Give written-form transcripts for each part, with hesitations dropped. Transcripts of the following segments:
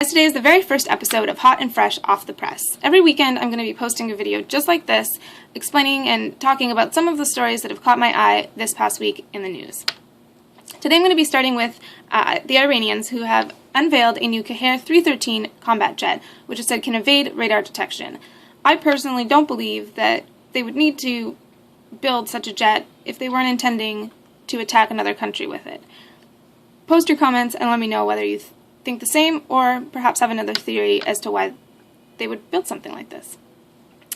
Today is the very first episode of Hot and Fresh Off the Press. Every weekend I'm going to be posting a video just like this, explaining and talking about some of the stories that have caught my eye this past week in the news. Today I'm going to be starting with the Iranians, who have unveiled a new Kaher 313 combat jet, which is said can evade radar detection. I personally don't believe that they would need to build such a jet if they weren't intending to attack another country with it. Post your comments and let me know whether you think the same or perhaps have another theory as to why they would build something like this.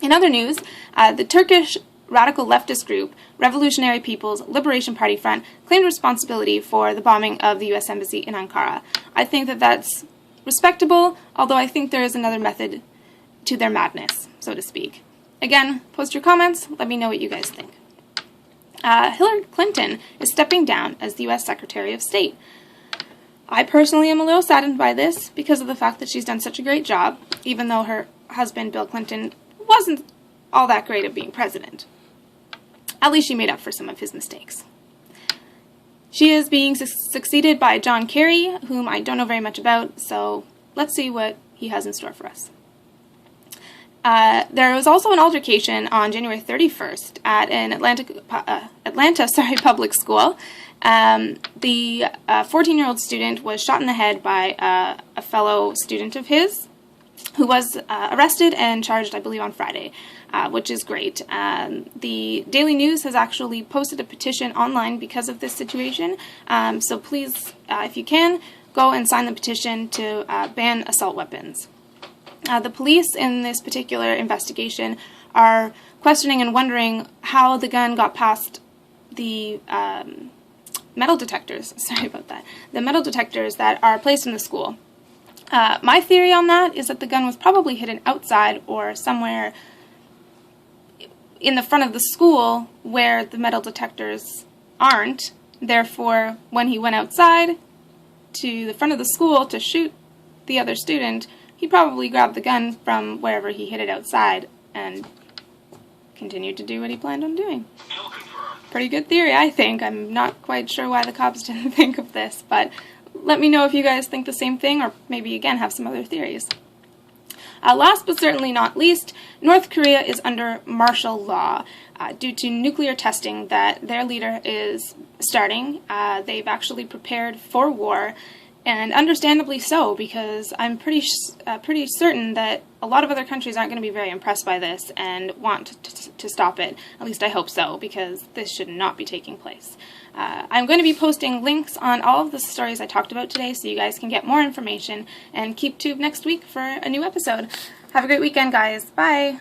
In other news, the Turkish radical leftist group Revolutionary People's Liberation Party Front claimed responsibility for the bombing of the U.S. Embassy in Ankara. I think that that's respectable, although I think there is another method to their madness, so to speak. Again, post your comments, let me know what you guys think. Hillary Clinton is stepping down as the U.S. Secretary of State. I personally am a little saddened by this because of the fact that she's done such a great job, even though her husband, Bill Clinton, wasn't all that great at being president. At least she made up for some of his mistakes. She is being succeeded by John Kerry, whom I don't know very much about, so let's see what he has in store for us. There was also an altercation on January 31st at an Atlanta public school. The 14-year-old student was shot in the head by a fellow student of his, who was arrested and charged, I believe, on Friday, which is great. The Daily News has actually posted a petition online because of this situation, so please, if you can, go and sign the petition to ban assault weapons. The police in this particular investigation are questioning and wondering how the gun got past the metal detectors. Sorry about that. The metal detectors that are placed in the school. My theory on that is that the gun was probably hidden outside or somewhere in the front of the school where the metal detectors aren't. Therefore, when he went outside to the front of the school to shoot the other student, he probably grabbed the gun from wherever he hid it outside and continued to do what he planned on doing. Pretty good theory, I think. I'm not quite sure why the cops didn't think of this, but let me know if you guys think the same thing or maybe, again, have some other theories. Last but certainly not least, North Korea is under martial law due to nuclear testing that their leader is starting. They've actually prepared for war, and understandably so, because I'm pretty certain that a lot of other countries aren't going to be very impressed by this and want to stop it. At least I hope so, because this should not be taking place. I'm going to be posting links on all of the stories I talked about today so you guys can get more information, and keep tuned next week for a new episode. Have a great weekend, guys. Bye!